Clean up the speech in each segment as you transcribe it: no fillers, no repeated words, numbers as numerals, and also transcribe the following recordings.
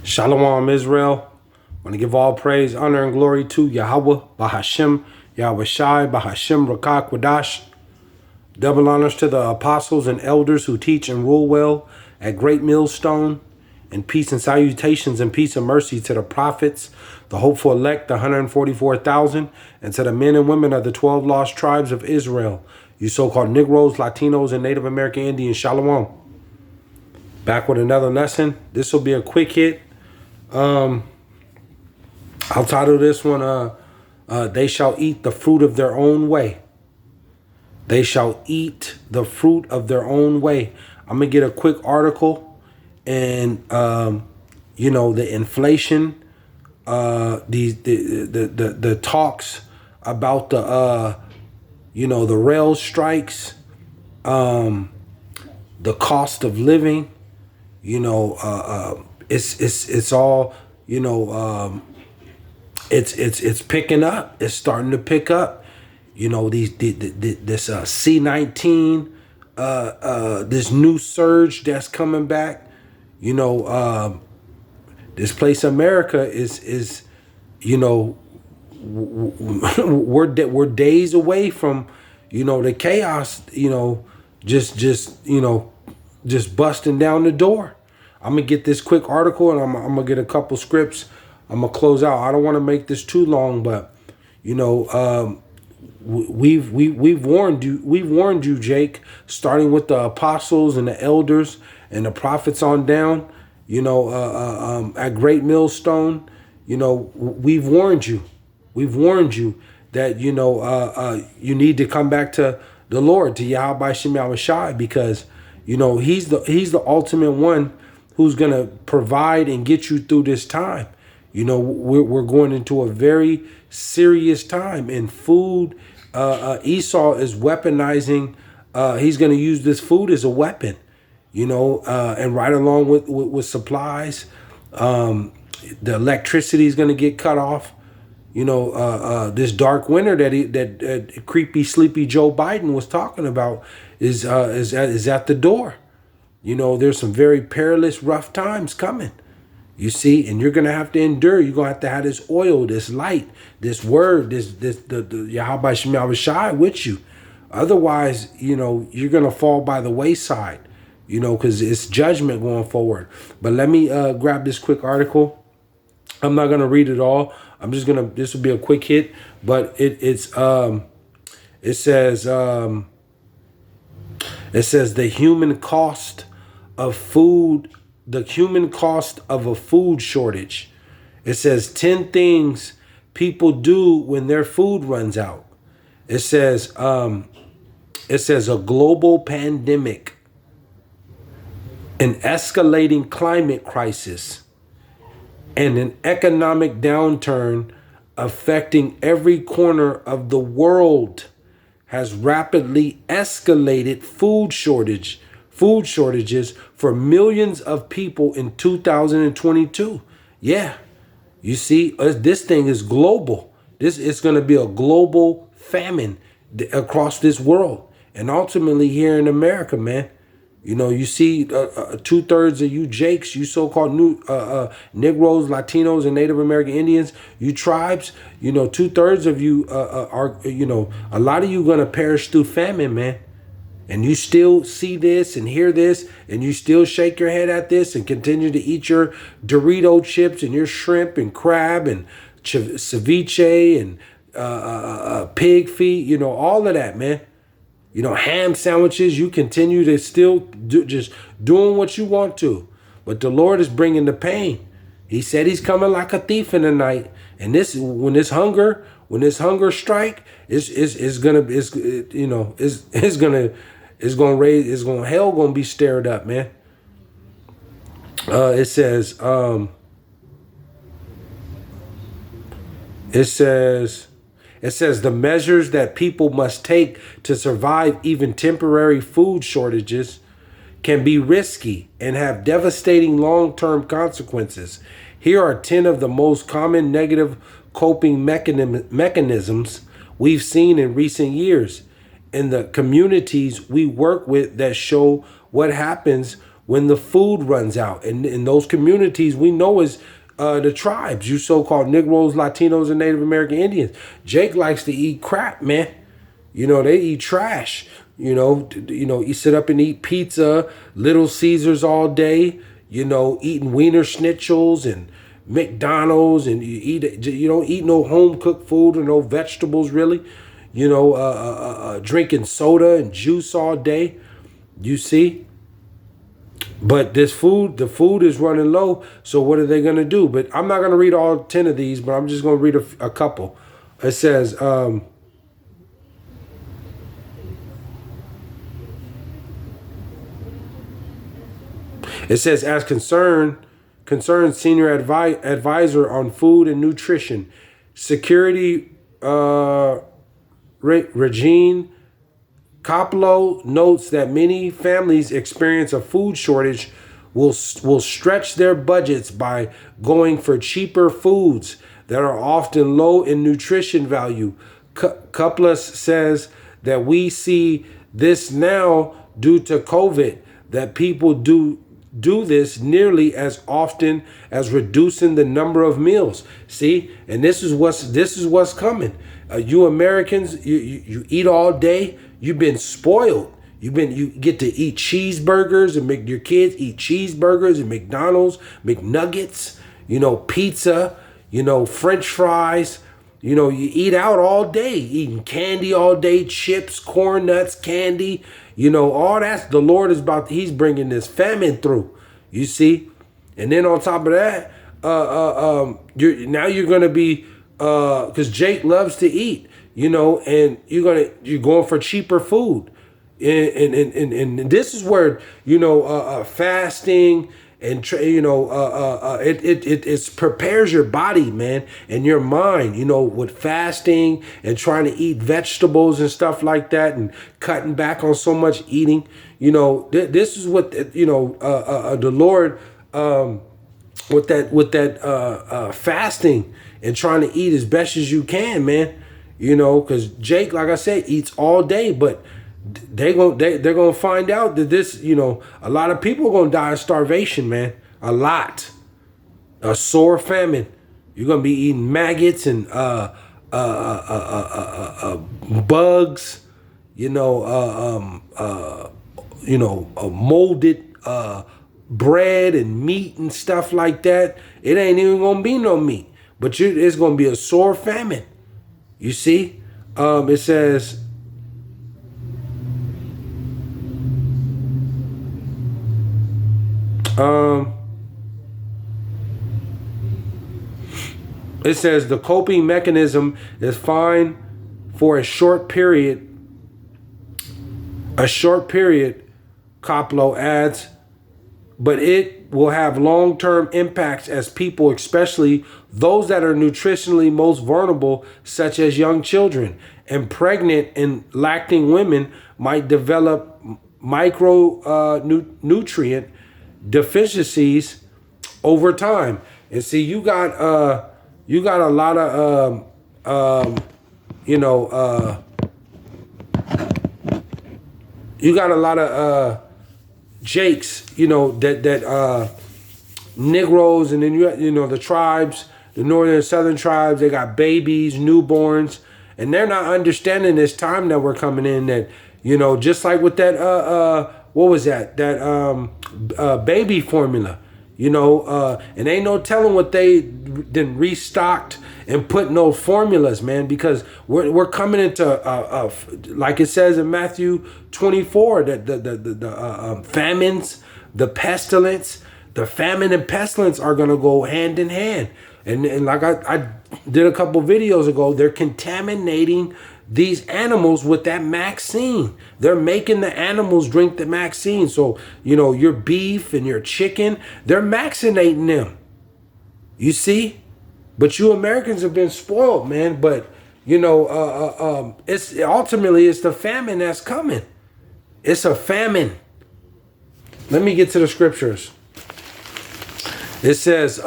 Shalom, Israel. I want to give all praise, honor, and glory to Yahawah, BASHAM, YAHAWAHSHI, BASHAM, Rakah, Quadash. Double honors to the apostles and elders who teach and rule well at Great Millstone. And peace and salutations and peace and mercy to the prophets, the hopeful elect, the 144,000, and to the men and women of the 12 lost tribes of Israel, you so-called Negroes, Latinos, and Native American Indians. Shalom. Back with another lesson. This will be a quick hit. I'll title this one, They Shall Eat the Fruit of Their Own Way. They shall eat the fruit of their own way. I'm going to get a quick article and, the inflation, the talks about the rail strikes, the cost of living, it's all, it's picking up. It's starting to pick up. This C-19, this new surge that's coming back. This place America is we're days away from the chaos. Just busting down the door. I'm gonna get this quick article and I'm gonna get a couple scripts. I'm gonna close out. I don't want to make this too long, but we've warned you. We've warned you, Jake, starting with the apostles and the elders and the prophets on down. At Great Millstone, we've warned you. We've warned you that you need to come back to the Lord, to YAHAWAHSHI, because He's the ultimate one who's gonna provide and get you through this time. We're going into a very serious time, and food. Esau is weaponizing. He's going to use this food as a weapon, and right along with supplies. The electricity is going to get cut off. This dark winter that creepy, sleepy Joe Biden was talking about is at the door. There's some very perilous, rough times coming. You see, and you're gonna have to endure. You're gonna have this oil, this light, this word, the YAHAWAHSHI with you. Otherwise, you're gonna fall by the wayside. Because it's judgment going forward. But let me grab this quick article. I'm not gonna read it all. I'm just gonna. This will be a quick hit, but it says the human cost of food. The human cost of a food shortage. It says 10 things people do when their food runs out. It says a global pandemic, an escalating climate crisis, and an economic downturn affecting every corner of the world has rapidly escalated food shortages for millions of people in 2022. Yeah, you see, this thing is global. This is going to be a global famine across this world, and ultimately here in America, man. You see 2/3 of you Jakes, you so-called Negroes, Latinos, and Native American Indians, you tribes, 2/3 of you are, a lot of you going to perish through famine, man. And you still see this and hear this, and you still shake your head at this and continue to eat your Dorito chips and your shrimp and crab and ceviche and pig feet, all of that, man. Ham sandwiches. You continue to still just doing what you want to. But the Lord is bringing the pain. He said he's coming like a thief in the night. And when this hunger strike, hell gonna be stirred up, man. It says the measures that people must take to survive even temporary food shortages can be risky and have devastating long-term consequences. Here are 10 of the most common negative coping mechanisms we've seen in recent years in the communities we work with that show what happens when the food runs out. And in those communities we know is the tribes, you so-called Negroes, Latinos, and Native American Indians. Jake likes to eat crap, man. You know, they eat trash. You know, you sit up and eat pizza, Little Caesars all day, you know, eating Wiener Schnitzels and McDonald's, and you don't eat no home cooked food or no vegetables really. You know, drinking soda and juice all day. You see? But the food is running low. So what are they going to do? But I'm not going to read all 10 of these, but I'm just going to read a couple. It says, as concerned senior advisor on food and nutrition, security, Regine Coppola notes that many families experience a food shortage will stretch their budgets by going for cheaper foods that are often low in nutrition value. Coppola says that we see this now due to COVID, that people do this nearly as often as reducing the number of meals. See, and this is what's coming. You Americans, you eat all day. You've been spoiled. You get to eat cheeseburgers and make your kids eat cheeseburgers and McDonald's, McNuggets, you know, pizza, you know, French fries. You know, you eat out all day, eating candy all day, chips, corn nuts, candy, you know, all that. The Lord is he's bringing this famine through, you see. And then on top of that, you're going to be, because Jake loves to eat, you know, and you're going for cheaper food. And this is where, you know, fasting and, you know, it prepares your body, man, and your mind, you know, with fasting and trying to eat vegetables and stuff like that and cutting back on so much eating. You know, this is what, you know, the Lord, with that fasting and trying to eat as best as you can, man. You know, because Jake, like I said, eats all day, but they're gonna find out that this, you know, a lot of people are gonna die of starvation, man. A lot. A sore famine. You're gonna be eating maggots and bugs, you know, molded bread and meat and stuff like that. It ain't even gonna be no meat, but it's gonna be a sore famine. You see, it says, the coping mechanism is fine for a short period. Coppola adds, but it will have long-term impacts as people, especially those that are nutritionally most vulnerable, such as young children and pregnant and lacting women, might develop micronutrient deficiencies over time. And see, you got a lot of you got a lot of Jakes, you know, that Negroes, and then you know the tribes, the northern and southern tribes, they got babies, newborns, and they're not understanding this time that we're coming in, that, you know, just like with that what was that baby formula, you know, and ain't no telling what they then restocked and put no formulas, man, because we're coming into like it says in Matthew 24, that the famines, the pestilence, the famine and pestilence are gonna go hand in hand, and like I did a couple videos ago, they're contaminating these animals with that vaccine. They're making the animals drink the vaccine. So, you know, your beef and your chicken, they're vaccinating them. You see? But you Americans have been spoiled, man. But, you know, it's the famine that's coming. It's a famine. Let me get to the scriptures. It says,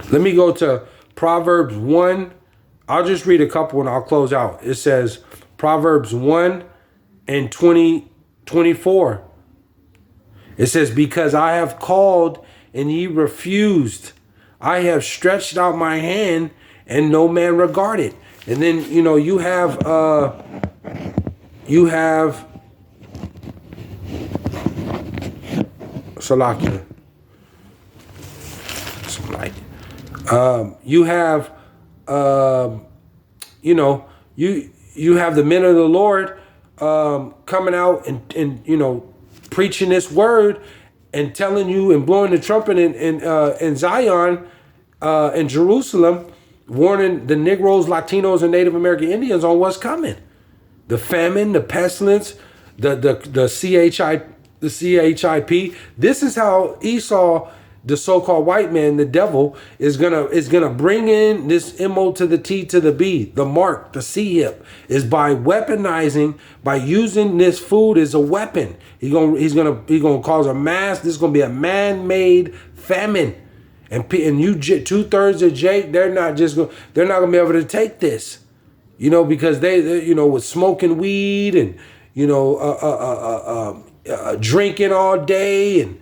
let me go to Proverbs 1. I'll just read a couple and I'll close out. It says, Proverbs 1 and 24. It says, because I have called and ye refused. I have stretched out my hand and no man regarded. And then, you have Salakia. You have you have the men of the Lord coming out and preaching this word and telling you and blowing the trumpet in Zion, in Jerusalem, warning the Negroes, Latinos, and Native American Indians on what's coming. The famine, the pestilence, the CHIP. This is how Esau, the so-called white man, the devil, is gonna bring in this MO to the T to the B, the mark, the C-hip, is by weaponizing, by using this food as a weapon. He's gonna cause a mass. This is gonna be a man-made famine, and you 2/3 of Jake, they're not gonna be able to take this, because they with smoking weed and drinking all day and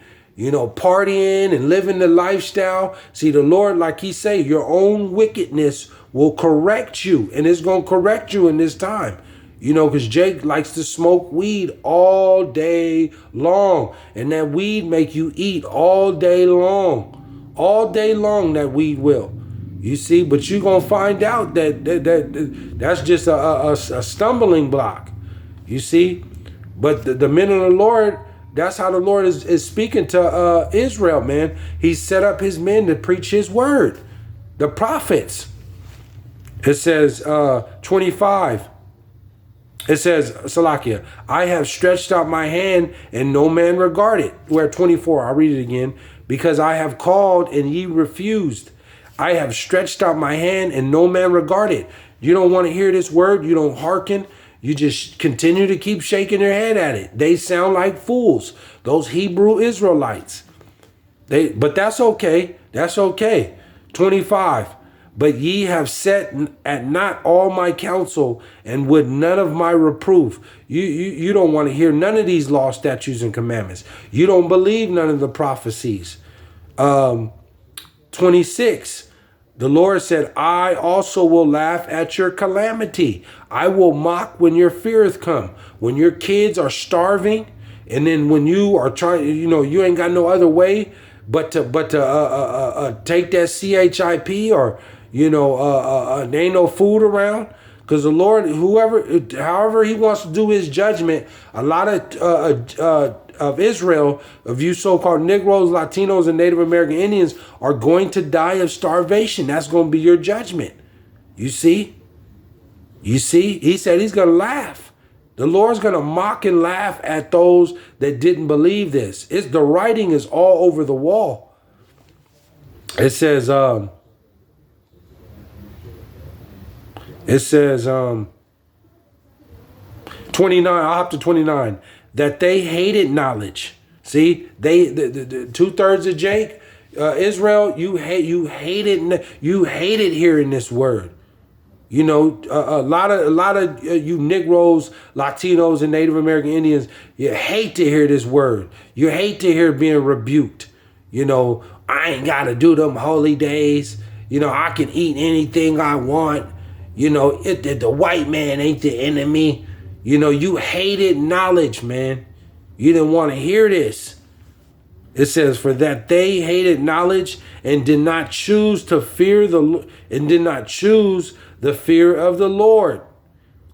partying and living the lifestyle. See, the Lord, like he say, your own wickedness will correct you, and it's going to correct you in this time. Because Jake likes to smoke weed all day long, and that weed make you eat all day long. All day long, that weed will. You see, but you're going to find out that's just a stumbling block. You see, but the men of the Lord, that's how the Lord is speaking to Israel, man. He set up his men to preach his word, the prophets. It says 25. It says, Salakia, I have stretched out my hand and no man regarded. Where 24, I'll read it again. Because I have called and ye refused. I have stretched out my hand and no man regarded. You don't want to hear this word. You don't hearken. You just continue to keep shaking your head at it. They sound like fools, those Hebrew Israelites. But that's okay. That's okay. 25. But ye have set at not all my counsel, and would none of my reproof. You don't want to hear none of these law, statutes, and commandments. You don't believe none of the prophecies. 26. The Lord said, I also will laugh at your calamity. I will mock when your fears come. When your kids are starving, and then when you are trying, you ain't got no other way but to take that CHIP, or there ain't no food around. Because the Lord, however he wants to do his judgment, a lot of Israel, of you so-called Negroes, Latinos, and Native American Indians, are going to die of starvation. That's going to be your judgment. You see? He said he's going to laugh. The Lord's going to mock and laugh at those that didn't believe this. The writing is all over the wall. It says, 29, I'll hop to 29, that they hated knowledge. See, the 2/3 of Jake, Israel, you hated hearing this word. A lot of you Negroes, Latinos, and Native American Indians, you hate to hear this word. You hate to hear being rebuked. I ain't got to do them holy days. I can eat anything I want. The white man ain't the enemy. You hated knowledge, man. You didn't want to hear this. It says, for that they hated knowledge and did not choose the fear of the Lord.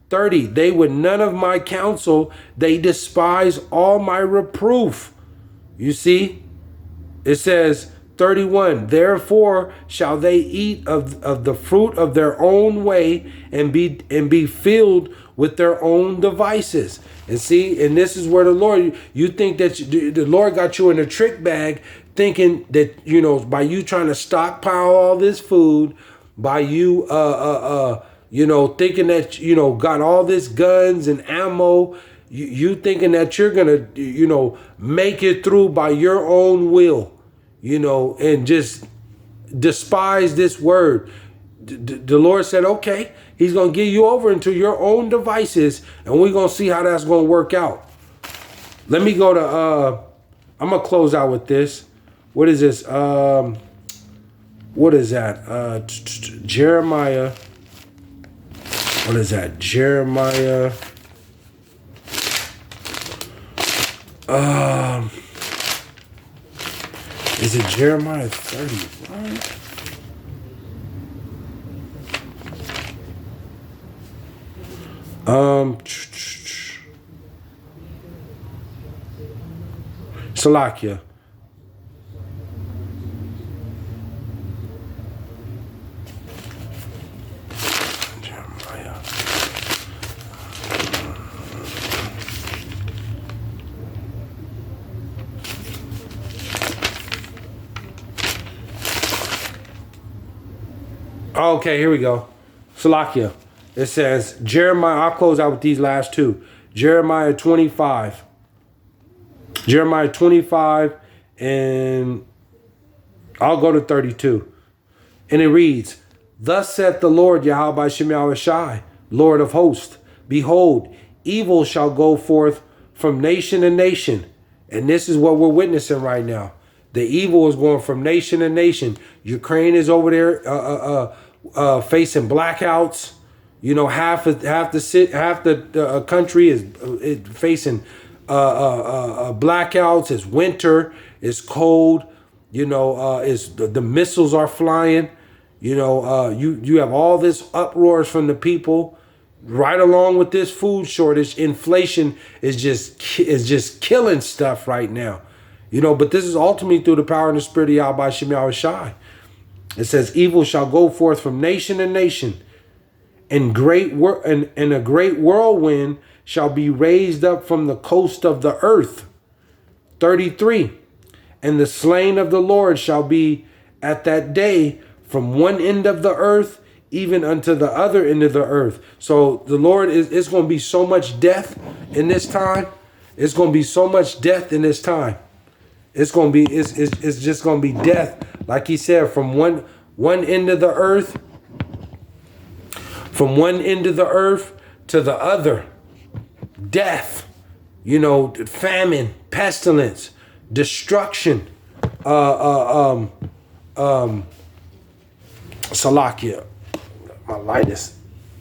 30, they would none of my counsel. They despise all my reproof. You see, it says, 31, therefore shall they eat of the fruit of their own way and be filled with their own devices. And see, and this is where the Lord, you think that the Lord got you in a trick bag, thinking that, by you trying to stockpile all this food, by you, thinking that, got all this guns and ammo, you thinking that you're going to, make it through by your own will. and just despise this word. The Lord said, okay. He's going to give you over into your own devices, and we're going to see how that's going to work out. Let me go to, I'm going to close out with this. What is this? What is that? Jeremiah. What is that? Jeremiah. Is it Jeremiah 31? Salakia. Jeremiah. Okay, here we go. Salakia. It says, Jeremiah, I'll close out with these last two. Jeremiah 25. Jeremiah 25, and I'll go to 32. And it reads, Thus saith the Lord YAHAWAHSHI, Lord of hosts, Behold, evil shall go forth from nation to nation. And this is what we're witnessing right now. The evil is going from nation to nation. Ukraine is over there facing blackouts. You know, half the country is facing blackouts. It's winter. It's cold. You know, the missiles are flying. You know, you have all this uproars from the people. Right along with this food shortage, inflation is just killing stuff right now. You know, but this is ultimately through the power and the spirit of YAHAWAHSHI. It says, evil shall go forth from nation to nation, and a great whirlwind shall be raised up from the coast of the earth. 33. And the slain of the Lord shall be at that day from one end of the earth even unto the other end of the earth. So the Lord it's going to be so much death in this time. It's going to be so much death in this time. It's going to be it's just going to be death, like he said, from one end of the earth, from one end of the earth to the other. Death, you know, famine, pestilence, destruction, Salakia. My light is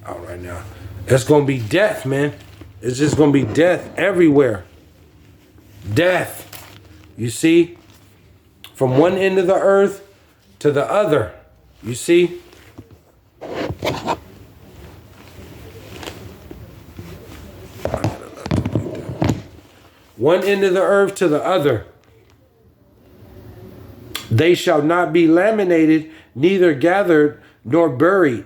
out right now. It's going to be death, man. It's just going to be death everywhere. Death. You see? From one end of the earth to the other. You see? One end of the earth to the other. They shall not be laminated, neither gathered nor buried.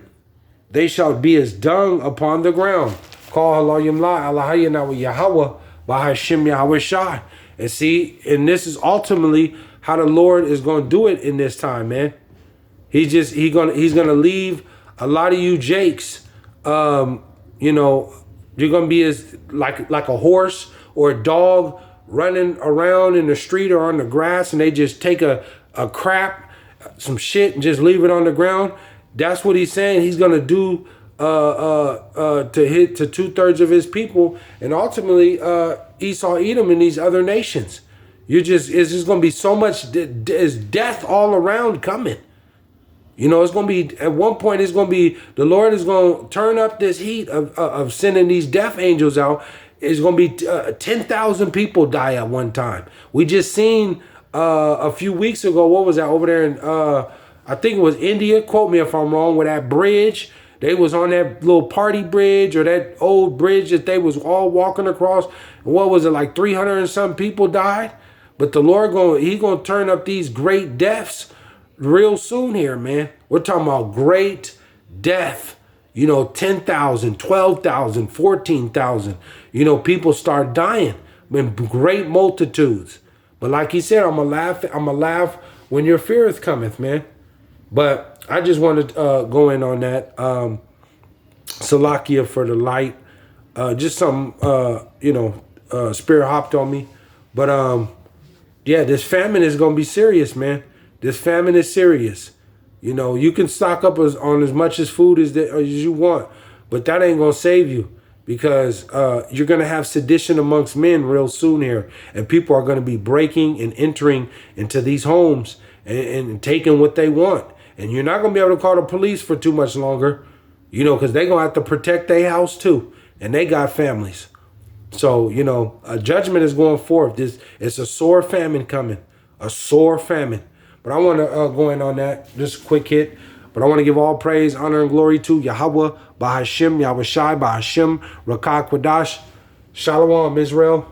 They shall be as dung upon the ground. Call Yahawah BASHAM YAHAWAHSHI. And see, and this is ultimately how the Lord is going to do it in this time, man. He's gonna leave a lot of you jakes. You know, you're gonna be as like a horse or a dog running around in the street or on the grass, and they just take a crap, some shit, and just leave it on the ground. That's what he's saying. He's gonna do to 2/3 of his people, and ultimately Esau, Edom, and these other nations. It's just gonna be so much death all around coming. You know, it's going to be, at one point, it's going to be, the Lord is going to turn up this heat of sending these death angels out. It's going to be 10,000 people die at one time. We just seen a few weeks ago, what was that, over there in, I think it was India, quote me if I'm wrong, with that bridge. They was on that little party bridge, or that old bridge that they was all walking across. What was it, like 300 and some people died? But the Lord, He's going to turn up these great deaths real soon here, man. We're talking about great death. You know, 10,000, 12,000, 14,000. You know, people start dying in great multitudes. But like he said, I'm gonna laugh when your feareth cometh, man. But I just wanted to go in on that. Salakia for the light. Just some, spirit hopped on me. But yeah, this famine is gonna be serious, man. This famine is serious. You know, you can stock up on as much as food as you want. But that ain't gonna save you, because you're gonna have sedition amongst men real soon here, and people are gonna be breaking and entering into these homes and taking what they want, and you're not gonna be able to call the police for too much longer, because they're gonna have to protect their house too, and they got families. So a judgment is going forth. It's a sore famine coming, a sore famine. But I want to go in on that, just a quick hit. But I want to give all praise, honor, and glory to Yahawah, BASHAM, YAHAWAHSHI, BASHAM, Rakah Kwadash. Shalom, Israel.